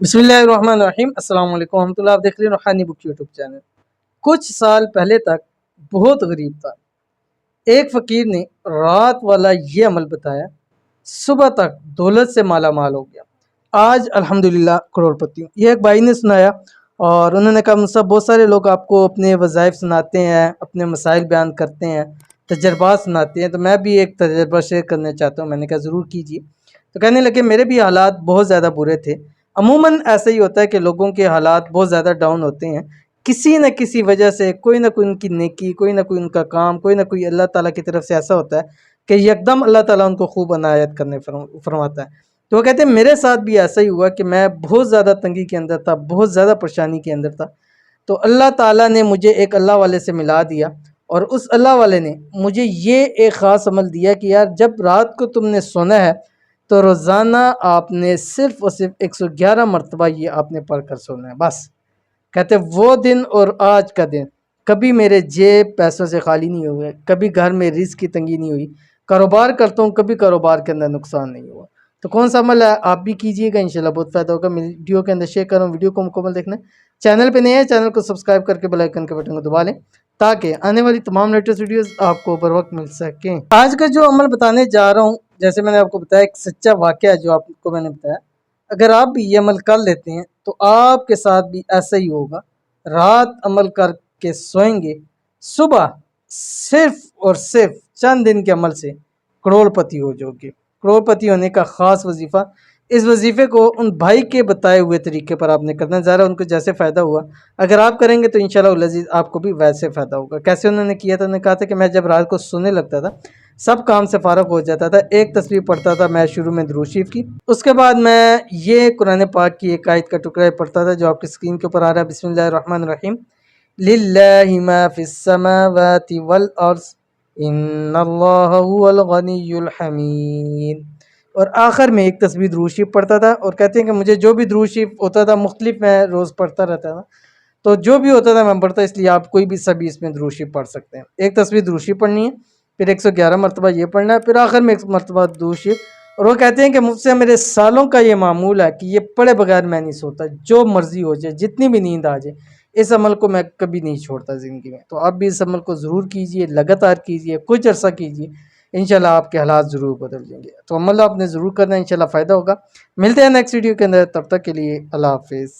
بسم اللہ الرحمن الرحیم۔ السلام علیکم ورحمۃ اللہ۔ آپ دیکھ رہے ہیں روحانی بک یوٹیوب چینل۔ کچھ سال پہلے تک بہت غریب تھا۔ ایک فقیر نے رات والا یہ عمل بتایا، صبح تک دولت سے مالا مال ہو گیا۔ آج الحمدللہ کروڑ پتی ہوں۔ یہ ایک بھائی نے سنایا اور انہوں نے کہا مصعب بہت سارے لوگ آپ کو اپنے وظائف سناتے ہیں، اپنے مسائل بیان کرتے ہیں، تجربات سناتے ہیں، تو میں بھی ایک تجربہ شیئر کرنا چاہتا ہوں۔ میں نے کہا ضرور کیجیے۔ تو کہنے لگے میرے بھی حالات بہت زیادہ برے تھے۔ عموماً ایسا ہی ہوتا ہے کہ لوگوں کے حالات بہت زیادہ ڈاؤن ہوتے ہیں، کسی نہ کسی وجہ سے کوئی نہ کوئی ان کی نیکی، کوئی نہ کوئی ان کا کام، کوئی نہ کوئی اللہ تعالیٰ کی طرف سے ایسا ہوتا ہے کہ یکدم اللہ تعالیٰ ان کو خوب عنایت کرنے فرماتا ہے۔ تو وہ کہتے ہیں میرے ساتھ بھی ایسا ہی ہوا کہ میں بہت زیادہ تنگی کے اندر تھا، بہت زیادہ پریشانی کے اندر تھا۔ تو اللہ تعالیٰ نے مجھے ایک اللہ والے سے ملا دیا، اور اس اللہ والے نے مجھے یہ ایک خاص عمل دیا کہ یار جب رات کو تم نے سونا ہے تو روزانہ آپ نے صرف اور صرف 111 مرتبہ یہ آپ نے پڑھ کر سونا ہے بس۔ کہتے وہ دن اور آج کا دن کبھی میرے جیب پیسوں سے خالی نہیں ہوئے، کبھی گھر میں رزق کی تنگی نہیں ہوئی، کاروبار کرتا ہوں کبھی کاروبار کے اندر نقصان نہیں ہوا۔ تو کون سا عمل ہے آپ بھی کیجئے گا، انشاءاللہ بہت فائدہ ہوگا۔ میری ویڈیو کے اندر شیئر کروں، ویڈیو کو مکمل دیکھنا، چینل پہ نئے ہیں چینل کو سبسکرائب کر کے بیل آئیکن کے بٹن کو دبا لیں تاکہ آنے والی تمام لیٹسٹ ویڈیوز آپ کو بر وقت مل سکیں۔ آج کا جو عمل بتانے جا رہا ہوں، جیسے میں نے آپ کو بتایا ایک سچا واقعہ ہے جو آپ کو میں نے بتایا، اگر آپ بھی یہ عمل کر لیتے ہیں تو آپ کے ساتھ بھی ایسا ہی ہوگا۔ رات عمل کر کے سوئیں گے، صبح صرف اور صرف چند دن کے عمل سے کروڑ پتی ہو جاؤ گے۔ کروڑ پتی ہونے کا خاص وظیفہ، اس وظیفے کو ان بھائی کے بتائے ہوئے طریقے پر آپ نے کرنا ہے۔ ظاہر ان کو جیسے فائدہ ہوا، اگر آپ کریں گے تو انشاءاللہ العزیز آپ کو بھی ویسے فائدہ ہوگا۔ کیسے انہوں نے کیا تھا؟ انہوں نے کہا تھا کہ میں جب رات کو سونے لگتا تھا، سب کام سے فارغ ہو جاتا تھا، ایک تصویر پڑھتا تھا میں شروع میں درود شریف کی، اس کے بعد میں یہ قرآن پاک کی ایک آیت کا ٹکڑا پڑھتا تھا جو آپ کی اسکرین کے اوپر آ رہا ہے۔ بسم اللہ الرحمن الرحیم، للہ ما فی السماوات والارض ان اللہ هو الغنی الحمید، اور آخر میں ایک تصویر درود شریف پڑھتا تھا۔ اور کہتے ہیں کہ مجھے جو بھی درود شریف ہوتا تھا مختلف میں روز پڑھتا رہتا تھا، تو جو بھی ہوتا تھا میں پڑھتا، اس لیے آپ کوئی بھی سبھی اس میں درود شریف پڑھ سکتے ہیں۔ ایک تصویر درود شریف پڑھنی ہے، پھر 111 مرتبہ یہ پڑھنا ہے، پھر آخر میں ایک مرتبہ درود شریف۔ اور وہ کہتے ہیں کہ مجھ سے میرے سالوں کا یہ معمول ہے کہ یہ پڑھے بغیر میں نہیں سوتا، جو مرضی ہو جائے، جتنی بھی نیند آ جائے، اس عمل کو میں کبھی نہیں چھوڑتا زندگی میں۔ تو آپ بھی اس عمل کو ضرور کیجئے، لگاتار کیجئے، کچھ عرصہ کیجئے، انشاءاللہ آپ کے حالات ضرور بدل جائیں گے۔ تو عمل آپ نے ضرور کرنا ہے، انشاءاللہ فائدہ ہوگا۔ ملتے ہیں نیکسٹ ویڈیو کے اندر، تب تک کے لیے اللہ حافظ۔